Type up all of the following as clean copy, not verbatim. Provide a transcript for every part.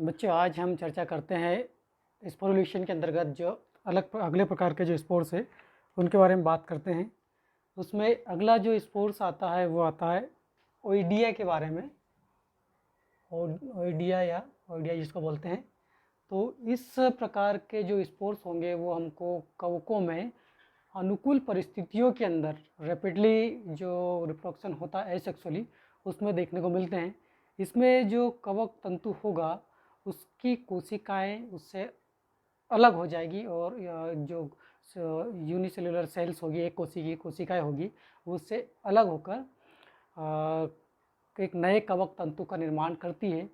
बच्चों, आज हम चर्चा करते हैं स्पोर्ट्यूशन के अंतर्गत जो अगले प्रकार के जो स्पोर्ट्स है उनके बारे में बात करते हैं। उसमें अगला जो स्पोर्ट्स आता है वो आता है ओईडिया के बारे में। ओईडिया जिसको बोलते हैं। तो इस प्रकार के जो स्पोर्ट्स होंगे वो हमको कवकों में अनुकूल परिस्थितियों के अंदर रैपिडली जो रिप्रोडक्शन होता है एसेक्सुअली उसमें देखने को मिलते हैं। इसमें जो कवक तंतु होगा उसकी कोशिकाएं उससे अलग हो जाएगी और जो यूनिसेलुलर सेल्स होगी, एक कोशिकाएं होगी, उससे अलग होकर एक नए कवक तंतु का निर्माण करती है।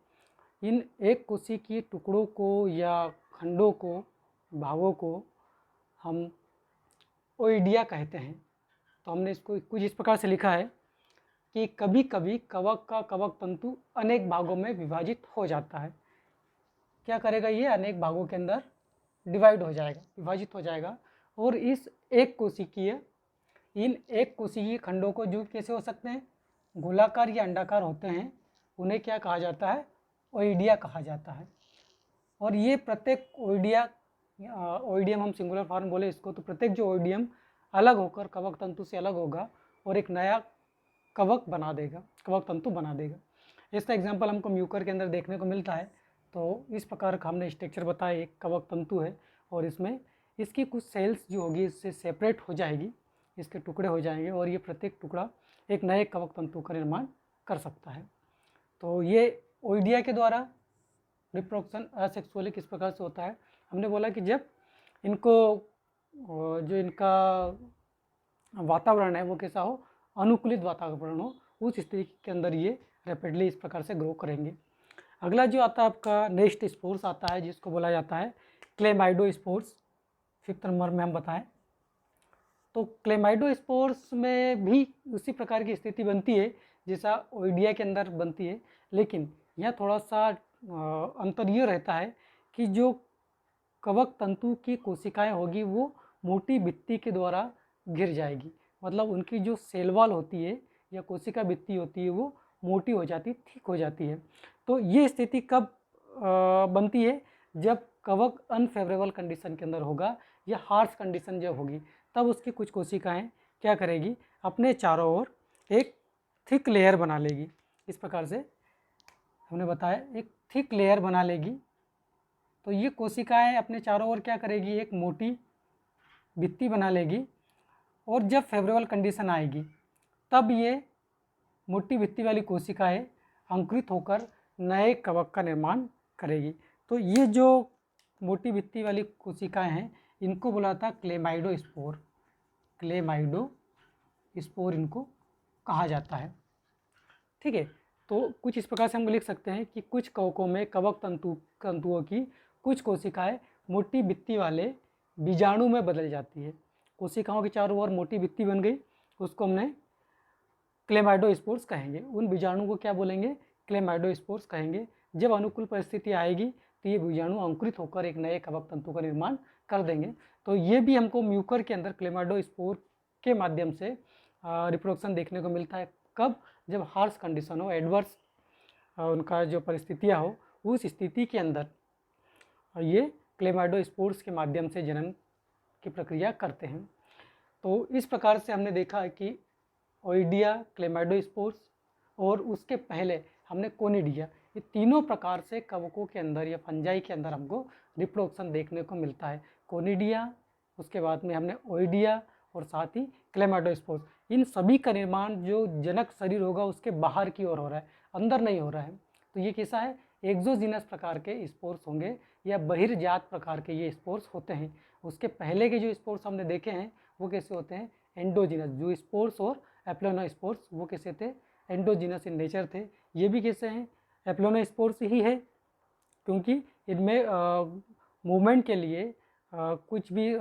इन एक कोशिकीय टुकड़ों को या खंडों को, भागों को हम ओईडिया कहते हैं। तो हमने इसको कुछ इस प्रकार से लिखा है कि कभी कभी कवक का कवक तंतु अनेक भागों में विभाजित हो जाता है। क्या करेगा ये? अनेक भागों के अंदर डिवाइड हो जाएगा, विभाजित हो जाएगा। और इन एक कोशिकीय खंडों को जो कैसे हो सकते हैं, गोलाकार या अंडाकार होते हैं, उन्हें क्या कहा जाता है? ओईडिया कहा जाता है। और ये प्रत्येक ओईडियम हम सिंगुलर फॉर्म बोले इसको, तो प्रत्येक जो ओईडियम अलग होकर कवक तंतु से अलग होगा और एक नया कवक तंतु बना देगा। इसका एग्जांपल हमको म्यूकर के अंदर देखने को मिलता है। तो इस प्रकार का हमने स्ट्रक्चर बताया, एक कवक तंतु है और इसमें इसकी कुछ सेल्स जो होगी इससे सेपरेट हो जाएगी, इसके टुकड़े हो जाएंगे और ये प्रत्येक टुकड़ा एक नए कवक तंतु का निर्माण कर सकता है। तो ये ओईडिया के द्वारा रिप्रोडक्शन असेक्सुअली किस प्रकार से होता है? हमने बोला कि जब इनको जो इनका वातावरण है वो कैसा हो, अनुकूलित वातावरण हो, उस स्थिति के अंदर ये रैपिडली इस प्रकार से ग्रो करेंगे। अगला जो आता है आपका नेक्स्ट स्पोर्स आता है जिसको बोला जाता है क्लेमाइडोस्पोर्स। 5th नंबर में हम बताएं तो क्लेमाइडोस्पोर्स में भी उसी प्रकार की स्थिति बनती है जैसा ओईडिया के अंदर बनती है, लेकिन यह थोड़ा सा अंतर ये रहता है कि जो कवक तंतु की कोशिकाएं होगी वो मोटी भित्ति के द्वारा घिर जाएगी। मतलब उनकी जो सेल वॉल होती है या कोशिका भित्ति होती है वो मोटी हो जाती, थिक हो जाती है। तो ये स्थिति कब बनती है? जब कवक अनफेवरेबल कंडीशन के अंदर होगा या हार्श कंडीशन जब होगी, तब उसकी कुछ कोशिकाएं क्या करेगी, अपने चारों ओर एक थिक लेयर बना लेगी। इस प्रकार से हमने बताया, एक थिक लेयर बना लेगी। तो ये कोशिकाएं अपने चारों ओर क्या करेगी, एक मोटी भित्ति बना लेगी और जब फेवरेबल कंडीशन आएगी तब ये मोटी भित्ति वाली कोशिकाएं अंकुरित होकर नए कवक का निर्माण करेगी। तो ये जो मोटी भित्ति वाली कोशिकाएं हैं इनको बुलाता क्लेमाइडोस्पोर। क्लेमाइडोस्पोर इनको कहा जाता है। ठीक है। तो कुछ इस प्रकार से हम लिख सकते हैं कि कुछ कवकों में कवक तंतुओं की कुछ कोशिकाएं मोटी भित्ति वाले बीजाणु में बदल जाती है। कोशिकाओं के चारों ओर मोटी भित्ति बन गई, उसको हमने क्लेमाइडोस्पोर्स कहेंगे। उन बीजाणु को क्या बोलेंगे? क्लेमाइडोस्पोर्स कहेंगे। जब अनुकूल परिस्थिति आएगी तो ये बीजाणु अंकुरित होकर एक नए कवक तंतु का निर्माण कर देंगे। तो ये भी हमको म्यूकर के अंदर क्लेमाइडोस्पोर के माध्यम से रिप्रोडक्शन देखने को मिलता है। कब? जब हार्श कंडीशन हो, एडवर्स उनका जो परिस्थितियाँ हो, उस स्थिति के अंदर ये क्लेमाइडोस्पोर्स के माध्यम से जनन की प्रक्रिया करते हैं। तो इस प्रकार से हमने देखा है कि ओईडिया, क्लेमाइडोस्पोर्स और उसके पहले हमने कोनिडिया, ये तीनों प्रकार से कवकों के अंदर या फंजाई के अंदर हमको रिप्रोडक्शन देखने को मिलता है। कोनिडिया, उसके बाद में हमने ओईडिया और साथ ही क्लेमाइडोस्पोर्स। इन सभी का निर्माण जो जनक शरीर होगा उसके बाहर की ओर हो रहा है, अंदर नहीं हो रहा है। तो ये कैसा है? एक्सोजीनस प्रकार के स्पोर्स होंगे या बहिर्जात प्रकार के ये स्पोर्स होते हैं। उसके पहले के जो स्पोर्स हमने देखे हैं वो कैसे होते हैं? एंडोजीनस। जो स्पोर्स और एप्लोनोस्पोर्स वो कैसे थे? एंडोजीनस इन नेचर थे। ये भी कैसे हैं? एप्लोनोस्पोर्स ही है, क्योंकि इनमें मूवमेंट के लिए कुछ भी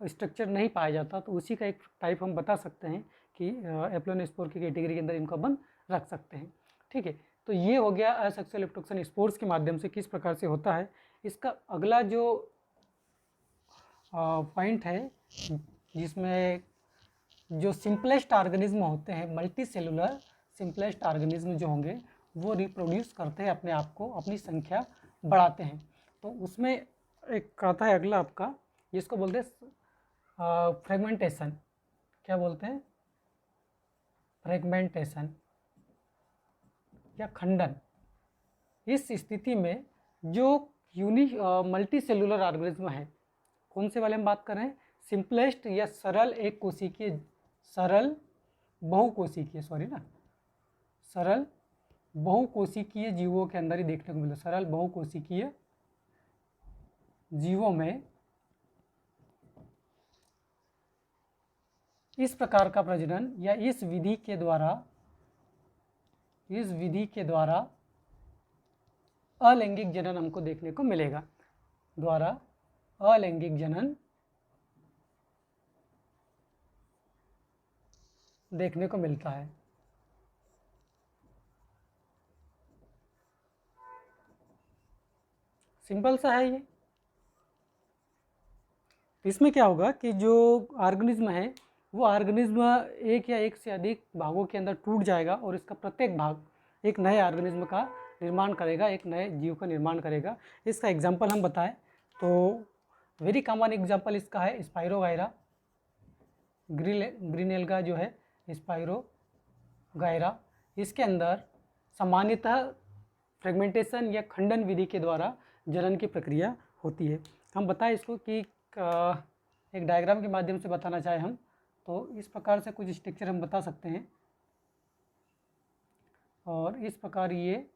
स्ट्रक्चर नहीं पाया जाता। तो उसी का एक टाइप हम बता सकते हैं कि एप्लोनोस्पोर की कैटेगरी के अंदर इनको अपन रख सकते हैं। ठीक है। तो ये हो गया असेक्सुअल रिप्रोडक्शन स्पोर्स के माध्यम से किस प्रकार से होता है। इसका अगला जो पॉइंट है जिसमें जो सिंपलेस्ट ऑर्गेनिज्म होते हैं, मल्टी सेलुलर सिंपलेस्ट ऑर्गेनिज्म जो होंगे वो रिप्रोड्यूस करते हैं अपने आप को, अपनी संख्या बढ़ाते हैं। तो उसमें एक आता है अगला आपका, जिसको बोलते हैं फ्रेगमेंटेशन। क्या बोलते हैं? फ्रेगमेंटेशन या खंडन। इस स्थिति में जो मल्टी सेलुलर ऑर्गेनिज्म है, कौन से वाले में बात कर रहे हैं? सिंपलेस्ट या सरल एक कोशिकीय, सरल बहुकोशिकीय, सरल बहुकोशिकीय जीवों के अंदर ही देखने को मिलता है। सरल बहुकोशिकीय जीवों में इस प्रकार का प्रजनन या इस विधि के द्वारा अलैंगिक जनन हमको देखने को मिलेगा। द्वारा अलैंगिक जनन देखने को मिलता है। सिंपल सा है ये। इसमें क्या होगा कि जो ऑर्गेनिज्म है वो ऑर्गेनिज्म एक या एक से अधिक भागों के अंदर टूट जाएगा और इसका प्रत्येक भाग एक नए ऑर्गेनिज्म का निर्माण करेगा, एक नए जीव का निर्माण करेगा। इसका एग्जांपल हम बताएं तो वेरी कॉमन एग्जांपल इसका है स्पाइरोगायरा, ग्रीनेल्गा जो है स्पाइरोगायरा। इसके अंदर सामान्यतः फ्रेगमेंटेशन या खंडन विधि के द्वारा जनन की प्रक्रिया होती है। हम बताएं इसको कि एक डायग्राम के माध्यम से बताना चाहे हम तो इस प्रकार से कुछ स्ट्रक्चर हम बता सकते हैं। और इस प्रकार ये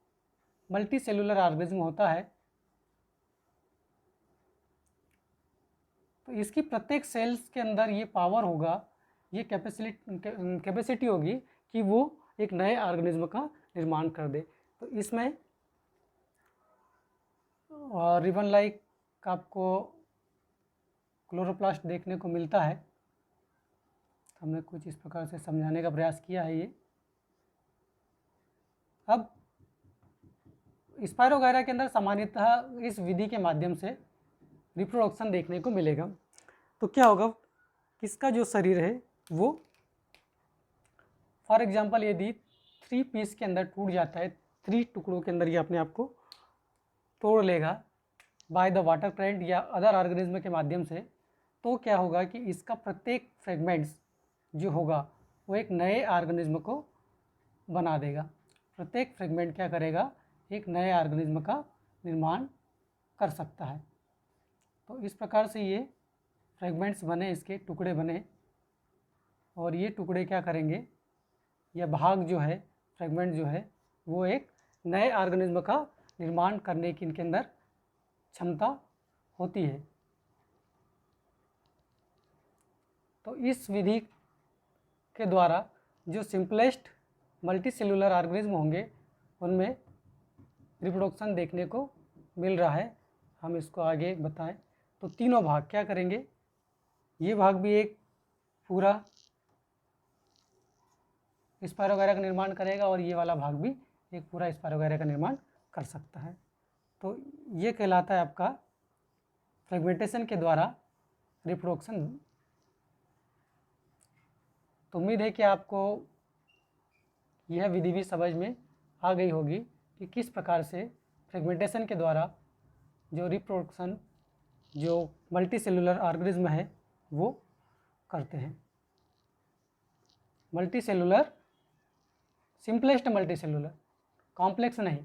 मल्टी सेलुलर ऑर्गेनिज्म होता है। तो इसकी प्रत्येक सेल्स के अंदर ये पावर होगा, ये कैपेसिटी होगी कि वो एक नए ऑर्गेनिज्म का निर्माण कर दे। तो इसमें रिबन लाइक आपको क्लोरोप्लास्ट देखने को मिलता है। हमने कुछ इस प्रकार से समझाने का प्रयास किया है ये। अब स्पाइरोगायरा के अंदर सामान्यतः इस विधि के माध्यम से रिप्रोडक्शन देखने को मिलेगा। तो क्या होगा, किसका जो शरीर है वो फॉर एग्जांपल यदि 3 पीस के अंदर टूट जाता है, 3 टुकड़ों के अंदर ये अपने आप को तोड़ लेगा बाय द वाटर करंट या अदर ऑर्गेनिज्म के माध्यम से, तो क्या होगा कि इसका प्रत्येक फ्रेगमेंट्स जो होगा वो एक नए ऑर्गेनिज्म को बना देगा। प्रत्येक फ्रेगमेंट क्या करेगा, एक नए ऑर्गेनिज्म का निर्माण कर सकता है। तो इस प्रकार से ये फ्रेगमेंट्स बने, इसके टुकड़े बने, और ये टुकड़े क्या करेंगे, यह भाग जो है, फ्रेगमेंट जो है, वो एक नए ऑर्गेनिज्म का निर्माण करने की इनके अंदर क्षमता होती है। तो इस विधि के द्वारा जो सिंपलेस्ट मल्टी सेलुलर ऑर्गेनिज्म होंगे उनमें रिप्रोडक्शन देखने को मिल रहा है। हम इसको आगे बताएं तो तीनों भाग क्या करेंगे, ये भाग भी एक पूरा स्पाइरोगायरा का निर्माण करेगा और ये वाला भाग भी एक पूरा स्पाइरोगायरा का निर्माण कर सकता है। तो ये कहलाता है आपका फ्रेगमेंटेशन के द्वारा रिप्रोडक्शन। तो उम्मीद है कि आपको यह विधि भी समझ में आ गई होगी कि किस प्रकार से फ्रेगमेंटेशन के द्वारा जो रिप्रोडक्शन जो मल्टी सेलुलर ऑर्गेनिज्म है वो करते हैं। Multi cellular, simplest multi cellular, complex नहीं।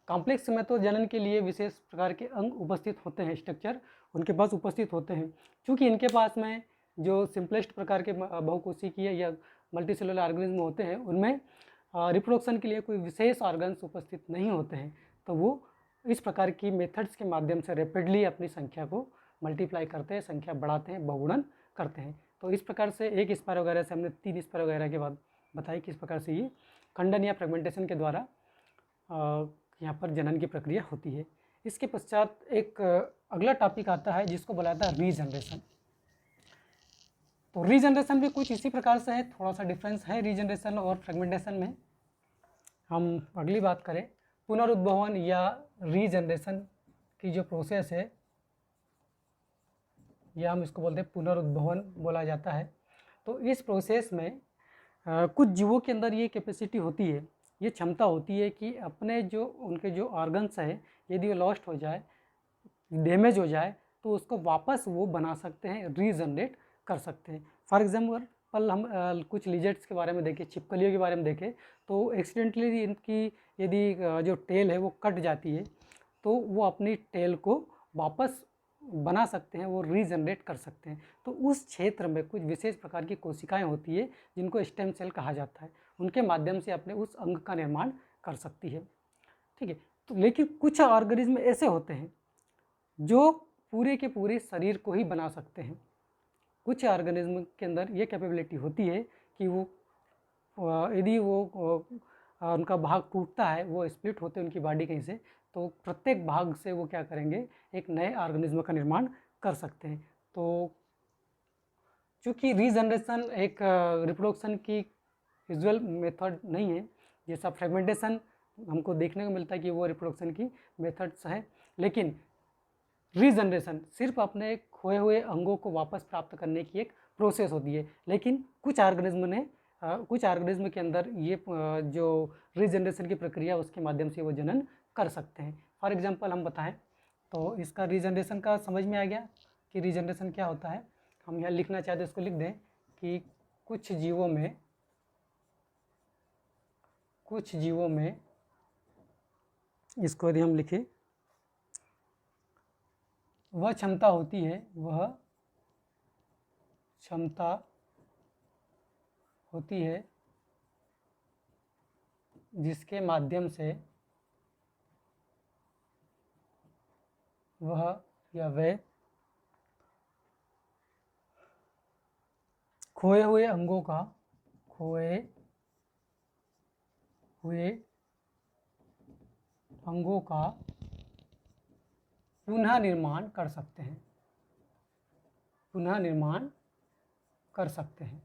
कॉम्प्लेक्स में तो जनन के लिए विशेष प्रकार के अंग उपस्थित होते हैं, स्ट्रक्चर उनके पास उपस्थित होते हैं। क्योंकि इनके पास में जो सिंपलेस्ट प्रकार के बहुकोशिकीय या मल्टी सेलुलर ऑर्गेनिज्म होते हैं उनमें रिप्रोडक्शन के लिए कोई विशेष ऑर्गन्स उपस्थित नहीं होते हैं, तो वो इस प्रकार की मेथड्स के माध्यम से रैपिडली अपनी संख्या को मल्टीप्लाई करते हैं, संख्या बढ़ाते हैं, बहुगुणन करते हैं। तो इस प्रकार से एक स्पाइरोगायरा से हमने 3 स्पाइरोगायरा के बाद बताई किस प्रकार से ये खंडन या फ्रेगमेंटेशन के द्वारा यहाँ पर जनन की प्रक्रिया होती है। इसके पश्चात एक अगला टॉपिक आता है जिसको बोला जाता है रीजनरेशन। तो रीजनरेशन भी कुछ इसी प्रकार से है, थोड़ा सा डिफरेंस है रीजनरेशन और फ्रेगमेंटेशन में। हम अगली बात करें पुनरुद्भवन या रीजनरेशन की जो प्रोसेस है, या हम इसको बोलते हैं पुनरुद्भवन बोला जाता है। तो इस प्रोसेस में कुछ जीवों के अंदर ये कैपेसिटी होती है ये क्षमता होती है कि अपने जो उनके जो ऑर्गन्स है यदि वो लॉस्ट हो जाए, डैमेज हो जाए, तो उसको वापस वो बना सकते हैं, रीजनरेट कर सकते हैं। फॉर एग्जाम्पल हम कुछ लिजर्ड्स के बारे में देखें, छिपकलियों के बारे में देखें, तो एक्सीडेंटली इनकी यदि जो टेल है वो कट जाती है, तो वो अपनी टेल को वापस बना सकते हैं, वो रीजनरेट कर सकते हैं। तो उस क्षेत्र में कुछ विशेष प्रकार की कोशिकाएं होती है जिनको स्टेम सेल कहा जाता है, उनके माध्यम से अपने उस अंग का निर्माण कर सकती है। ठीक है, तो लेकिन कुछ ऑर्गेनिज्म ऐसे होते हैं जो पूरे के पूरे शरीर को ही बना सकते हैं। कुछ ऑर्गेनिज्म के अंदर ये कैपेबिलिटी होती है कि वो यदि वो उनका भाग टूटता है, वो स्प्लिट होते हैं उनकी बॉडी कहीं से, तो प्रत्येक भाग से वो क्या करेंगे, एक नए ऑर्गेनिज्म का निर्माण कर सकते हैं। तो चूँकि रीजनरेशन एक रिप्रोडक्शन की यूजुअल मेथड नहीं है, जैसा फ्रेगमेंटेशन हमको देखने को मिलता है कि वो रिप्रोडक्शन की मेथड्स हैं, लेकिन रीजनरेशन सिर्फ अपने खोए हुए अंगों को वापस प्राप्त करने की एक प्रोसेस होती है। लेकिन कुछ ऑर्गेनिज्म के अंदर ये जो रीजनरेशन की प्रक्रिया उसके माध्यम से वो जनन कर सकते हैं। फॉर एग्जांपल हम बताएं तो इसका रीजनरेशन का समझ में आ गया कि रीजनरेशन क्या होता है। हम यहाँ लिखना चाहते हैं, इसको लिख दें कि कुछ जीवों में इसको यदि हम लिखें, वह क्षमता होती है जिसके माध्यम से वह या वे खोए हुए अंगों का पुनः निर्माण कर सकते हैं।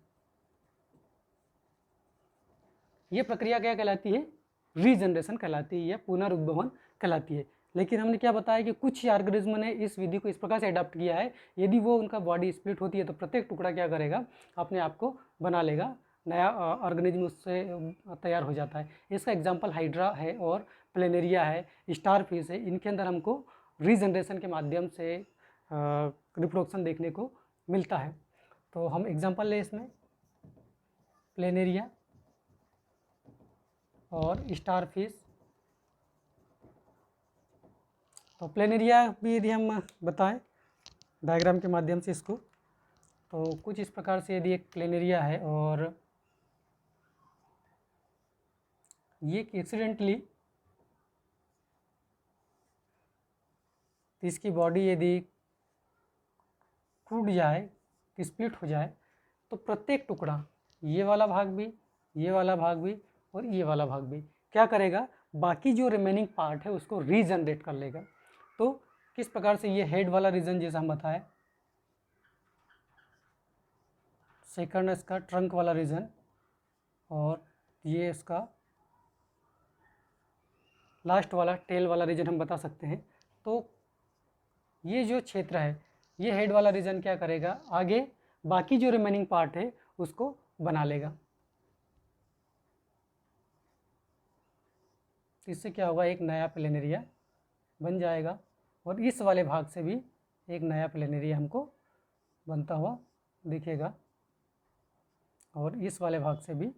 ये प्रक्रिया क्या कहलाती है? रीजनरेशन कहलाती है या पुनरुद्भवन कहलाती है। लेकिन हमने क्या बताया कि कुछ ऑर्गेनिज्म ने इस विधि को इस प्रकार से अडॉप्ट किया है, यदि वो उनका बॉडी स्प्लिट होती है तो प्रत्येक टुकड़ा क्या करेगा, अपने आप को बना लेगा, नया ऑर्गेनिज्म उससे तैयार हो जाता है। इसका एग्जाम्पल हाइड्रा है और प्लेनेरिया है, स्टारफिश है। इनके अंदर हमको रीजनरेशन के माध्यम से रिप्रोडक्शन देखने को मिलता है। तो हम एग्जाम्पल लें इसमें, प्लेनेरिया और स्टारफिश। तो प्लेनेरिया भी यदि हम बताएं डायग्राम के माध्यम से इसको, तो कुछ इस प्रकार से यदि एक प्लेनेरिया है और ये एक्सीडेंटली इसकी बॉडी यदि टूट जाए, स्प्लिट हो जाए, तो प्रत्येक टुकड़ा, ये वाला भाग भी, ये वाला भाग भी और ये वाला भाग भी क्या करेगा, बाकी जो रिमेनिंग पार्ट है उसको रीजनरेट कर लेगा। तो किस प्रकार से ये हेड वाला रीजन जैसा हम बताएं, सेकंड इसका ट्रंक वाला रीजन और ये इसका लास्ट वाला टेल वाला रीजन हम बता सकते हैं। तो ये जो क्षेत्र है, ये हेड वाला रीजन क्या करेगा, आगे बाकी जो रिमेनिंग पार्ट है उसको बना लेगा। इससे क्या होगा, एक नया प्लेनेरिया बन जाएगा और इस वाले भाग से भी एक नया प्लेनेरिया हमको बनता हुआ दिखेगा और इस वाले भाग से भी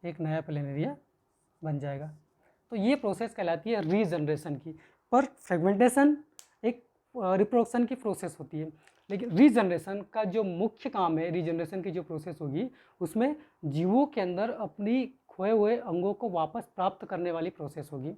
एक नया प्लेनेरिया बन जाएगा। तो ये प्रोसेस कहलाती है रीजनरेशन की। पर फ्रेगमेंटेशन एक रिप्रोडक्शन की प्रोसेस होती है, लेकिन रीजनरेशन का जो मुख्य काम है, रीजनरेशन की जो प्रोसेस होगी उसमें जीवों के अंदर अपनी खोए हुए अंगों को वापस प्राप्त करने वाली प्रोसेस होगी।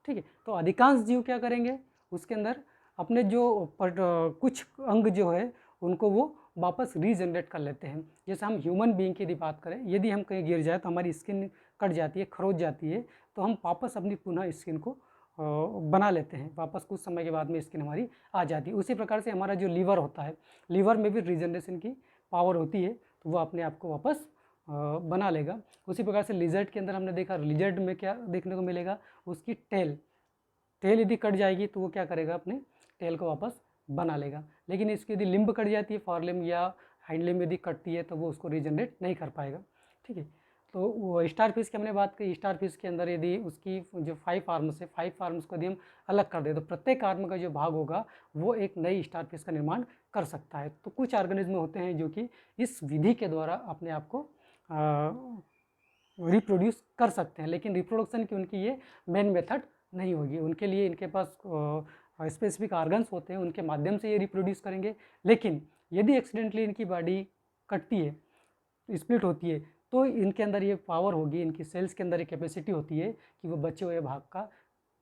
ठीक है, तो अधिकांश जीव क्या करेंगे, उसके अंदर अपने जो कुछ अंग जो है उनको वो वापस रीजनरेट कर लेते हैं। जैसे हम ह्यूमन बीइंग की यदि बात करें, यदि हम कहीं गिर जाए तो हमारी स्किन कट जाती है, खरोच जाती है, तो हम वापस अपनी पुनः स्किन को बना लेते हैं, वापस कुछ समय के बाद में स्किन हमारी आ जाती है। उसी प्रकार से हमारा जो लीवर होता है, लीवर में भी रीजनरेशन की पावर होती है, तो वो अपने आप को वापस बना लेगा। उसी प्रकार से लिजर्ड के अंदर हमने देखा, लिजर्ड में क्या देखने को मिलेगा, उसकी टेल यदि कट जाएगी तो वो क्या करेगा, अपने टेल को वापस बना लेगा। लेकिन इसकी यदि लिम्ब कट जाती है, फॉरलिम्ब या हाइंड लिम्ब यदि कटती है तो वो उसको रीजनरेट नहीं कर पाएगा। ठीक है, तो वो स्टार फिश की हमने बात की। स्टार फिश के अंदर यदि उसकी जो 5 आर्म्स है, 5 आर्म्स को यदि हम अलग कर दें तो प्रत्येक आर्म का जो भाग होगा वो एक नई स्टार फिश का निर्माण कर सकता है। तो कुछ ऑर्गेनिज्म होते हैं जो कि इस विधि के द्वारा अपने आप को रिप्रोड्यूस कर सकते हैं, लेकिन रिप्रोडक्शन की उनकी ये मेन मेथड नहीं होगी। उनके लिए इनके पास स्पेसिफिक ऑर्गन्स होते हैं, उनके माध्यम से ये रिप्रोड्यूस करेंगे। लेकिन यदि एक्सीडेंटली इनकी बॉडी कटती है, स्प्लिट होती है, तो इनके अंदर ये पावर होगी, इनकी सेल्स के अंदर ये कैपेसिटी होती है कि वो बचे हुए भाग का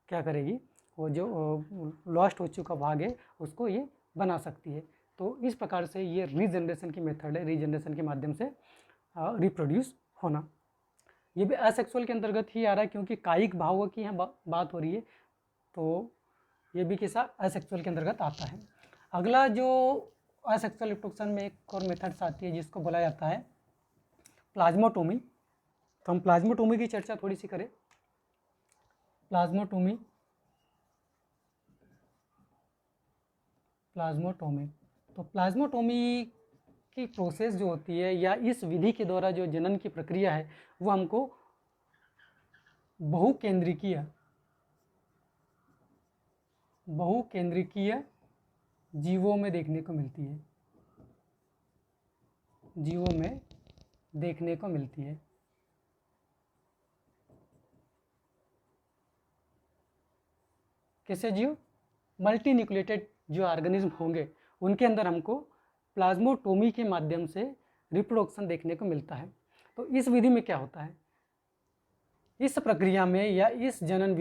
क्या करेगी, वो जो लॉस्ट हो चुका भाग है उसको ये बना सकती है। तो इस प्रकार से ये रीजनरेशन की मेथड है, रीजनरेशन के माध्यम से रिप्रोड्यूस होना। ये भी असेक्सुअल के अंतर्गत ही आ रहा है, क्योंकि कायिक भावों की यहाँ बात हो रही है, तो ये भी किसा असेक्सुअल के अंतर्गत आता है। अगला जो असेक्सुअल रिप्रोडक्शन में एक और मेथड्स आती है जिसको बोला जाता है प्लाज्मोटोमी। तो हम प्लाज्मोटोमी की चर्चा थोड़ी सी करें। प्लाज्मोटोमी तो प्लाज्मोटोमी की प्रोसेस जो होती है या इस विधि के द्वारा जो जनन की प्रक्रिया है वो हमको बहुकेंद्रिकीय जीवों में देखने को मिलती है, कैसे जीव? मल्टी न्यूक्लिएटेड जो ऑर्गेनिज्म होंगे उनके अंदर हमको प्लाज्मोटोमी के माध्यम से रिप्रोडक्शन देखने को मिलता है। तो इस विधि में क्या होता है, इस प्रक्रिया में या इस जनन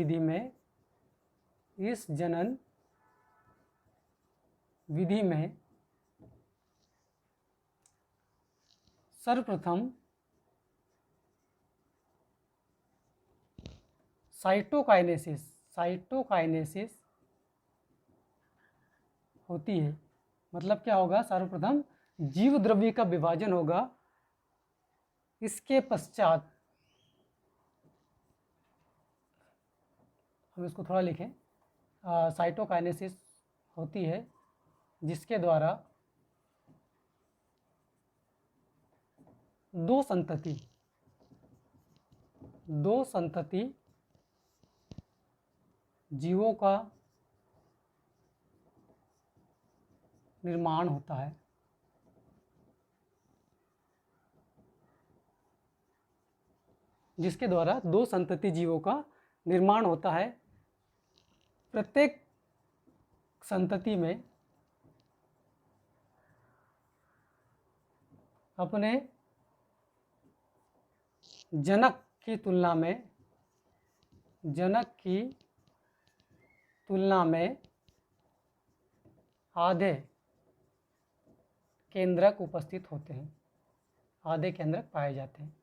विधि में सर्वप्रथम साइटोकाइनेसिस होती है। मतलब क्या होगा, सर्वप्रथम जीव द्रव्य का विभाजन होगा, इसके पश्चात हम इसको थोड़ा लिखें, साइटोकाइनेसिस होती है जिसके द्वारा दो संतति जीवों का निर्माण होता है। जिसके द्वारा दो संतति जीवों का निर्माण होता है। प्रत्येक संतति में अपने जनक की तुलना में आधे केंद्रक उपस्थित होते हैं, आधे केंद्रक पाए जाते हैं।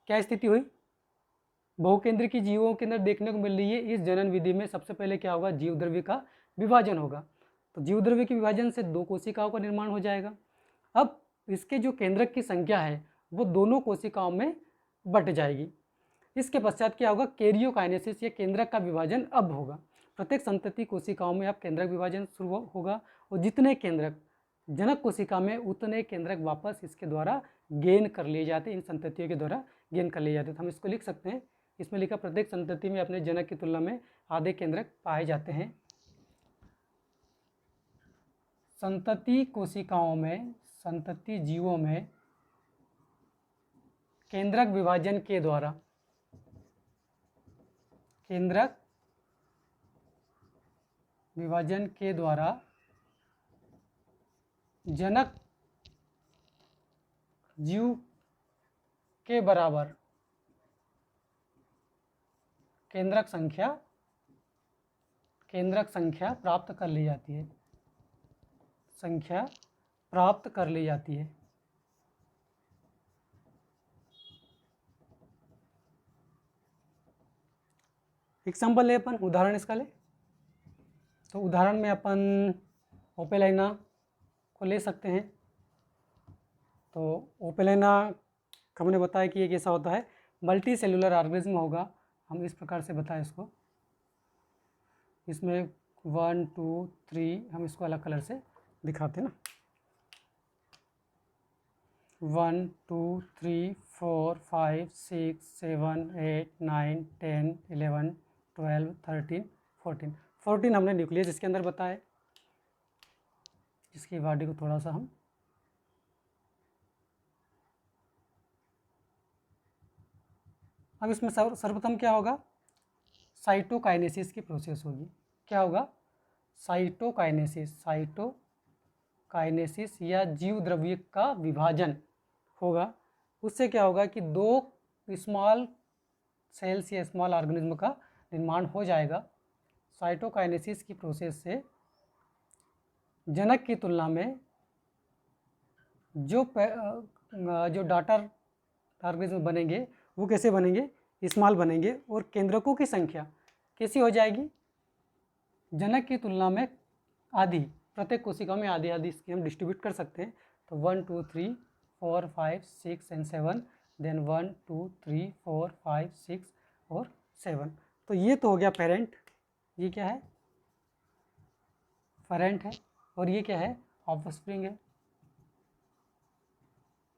क्या स्थिति हुई, बहुकेंद्रिकी जीवों के अंदर देखने को मिल रही है। इस जनन विधि में सबसे पहले क्या होगा, जीव द्रव्य का विभाजन होगा। तो जीव द्रव्य के विभाजन से दो कोशिकाओं का निर्माण हो जाएगा। अब इसके जो केंद्रक की संख्या है वो दोनों कोशिकाओं में बट जाएगी। इसके पश्चात क्या होगा, कैरियोकाइनेसिस या केंद्रक का विभाजन अब होगा। प्रत्येक संतति कोशिकाओं में अब केंद्रक विभाजन शुरू होगा और जितने केंद्रक जनक कोशिका में उतने केंद्रक वापस इसके द्वारा गेन कर लिए जाते हैं, इन संततियों के द्वारा गेन कर लिए जाते हैं। तो हम इसको लिख सकते हैं, इसमें लिखा प्रत्येक संतति में अपने जनक की तुलना में आधे केंद्रक पाए जाते हैं। संतति कोशिकाओं में, संतति जीवों में केंद्रक विभाजन के द्वारा जनक जीव के बराबर केंद्रक संख्या प्राप्त कर ली जाती है, एग्जाम्पल ले अपन, उदाहरण इसका ले। तो उदाहरण में अपन ओपेलाइना को ले सकते हैं। तो ओपेलाइना हमने बताया कि ये कैसा होता है, मल्टी सेलुलर ऑर्गेनिज्म होगा। हम इस प्रकार से बताएं इसको, इसमें 1 2 3, हम इसको अलग कलर से दिखाते हैं ना, 1 2 3 4 5 6 7 8 9 10 11 12 13 14, 14 हमने न्यूक्लियस इसके अंदर बताया, इसकी बॉडी को थोड़ा सा हम अब इसमें सर्वप्रथम क्या होगा, साइटोकाइनेसिस की प्रोसेस होगी। क्या होगा, साइटोकाइनेसिस, साइटोकाइनेसिस या जीव द्रव्य का विभाजन होगा। उससे क्या होगा कि दो स्मॉल सेल्स या स्मॉल ऑर्गेनिज्म का निर्माण हो जाएगा। साइटोकाइनेसिस की प्रोसेस से जनक की तुलना में जो डॉटर ऑर्गेनिज्म बनेंगे वो कैसे बनेंगे, स्मॉल बनेंगे, और केंद्रकों की संख्या कैसी हो जाएगी, जनक की तुलना में आधी, प्रत्येक कोशिका में आधी आधी इसकी हम डिस्ट्रीब्यूट कर सकते हैं। तो 1 2 3 4 5 6 एंड 7, देन 1 2 3 4 5 6 और 7। तो ये तो हो गया पेरेंट, ये क्या है, पेरेंट है, और ये क्या है, ऑफस्प्रिंग है,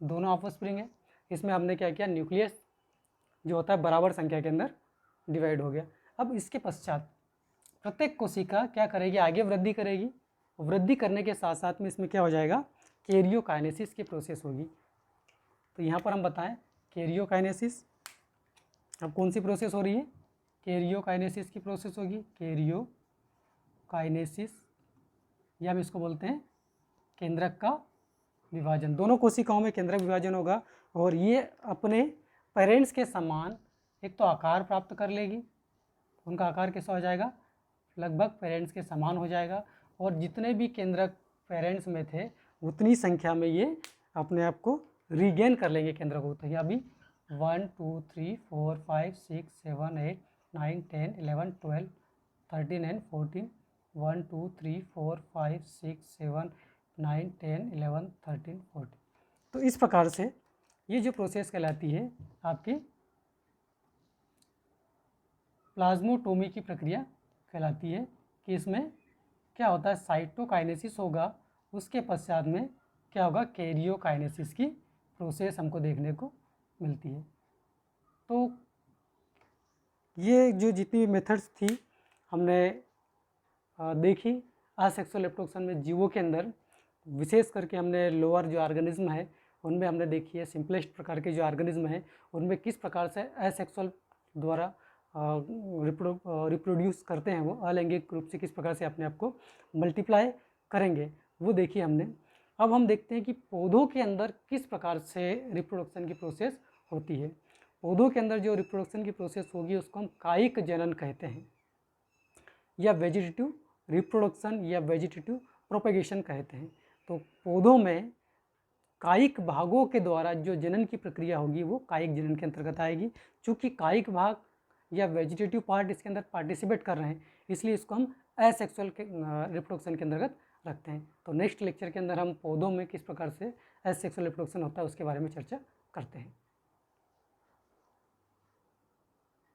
दोनों ऑफस्प्रिंग है। इसमें हमने क्या किया, न्यूक्लियस जो होता है बराबर संख्या के अंदर डिवाइड हो गया। अब इसके पश्चात प्रत्येक कोशिका क्या करेगी, आगे वृद्धि करेगी, वृद्धि करने के साथ साथ में इसमें क्या हो जाएगा, कैरियोकाइनेसिस की प्रोसेस होगी। तो यहाँ पर हम बताएं कैरियोकाइनेसिस, अब कौन सी प्रोसेस हो रही है, कैरियोकाइनेसिस की प्रोसेस होगी, कैरियोकाइनेसिस, या हम इसको बोलते हैं केंद्रक का विभाजन। दोनों कोशिकाओं में केंद्रक विभाजन होगा और ये अपने पेरेंट्स के समान एक तो आकार प्राप्त कर लेगी, उनका आकार कैसा हो जाएगा, लगभग पेरेंट्स के समान हो जाएगा, और जितने भी केंद्रक पेरेंट्स में थे उतनी संख्या में ये अपने आप को रीगेन कर लेंगे केंद्रकों। तो यहाँ भी 1 2 3 4 5 6 7 8 9 10 11 12 13 एंड 14, 1 2 3 4 5 6 7 9 10 11 13 14। तो इस प्रकार से ये जो प्रोसेस कहलाती है आपकी प्लाज्मोटोमी की प्रक्रिया कहलाती है, कि इसमें क्या होता है, साइटोकाइनेसिस होगा, उसके पश्चात में क्या होगा, कैरियोकाइनेसिस की प्रोसेस हमको देखने को मिलती है। तो ये जो जितनी मेथड्स थी हमने देखी असेक्सुअल रिप्रोडक्शन में जीवों के अंदर, विशेष करके हमने लोअर जो ऑर्गेनिज्म है उनमें हमने देखी है, सिंपलेस्ट प्रकार के जो ऑर्गेनिज्म है उनमें किस प्रकार से असेक्सुअल द्वारा रिप्रोड्यूस करते हैं, वो अलैंगिक रूप से किस प्रकार से अपने आप को मल्टीप्लाई करेंगे, वो देखिए हमने। अब हम देखते हैं कि पौधों के अंदर किस प्रकार से रिप्रोडक्शन की प्रोसेस होती है। पौधों के अंदर जो रिप्रोडक्शन की प्रोसेस होगी उसको हम कायिक जनन कहते हैं, या वेजिटेटिव रिप्रोडक्शन या वेजिटेटिव प्रोपेगेशन कहते हैं। तो पौधों में कायिक भागों के द्वारा जो जनन की प्रक्रिया होगी वो कायिक जनन के अंतर्गत आएगी। चूँकि कायिक भाग या वेजिटेटिव पार्ट इसके अंदर पार्टिसिपेट कर रहे हैं, इसलिए इसको हम असेक्सुअल के रिप्रोडक्शन के अंतर्गत रखते हैं। तो नेक्स्ट लेक्चर के अंदर हम पौधों में किस प्रकार से असेक्सुअल रिप्रोडक्शन होता है उसके बारे में चर्चा करते हैं।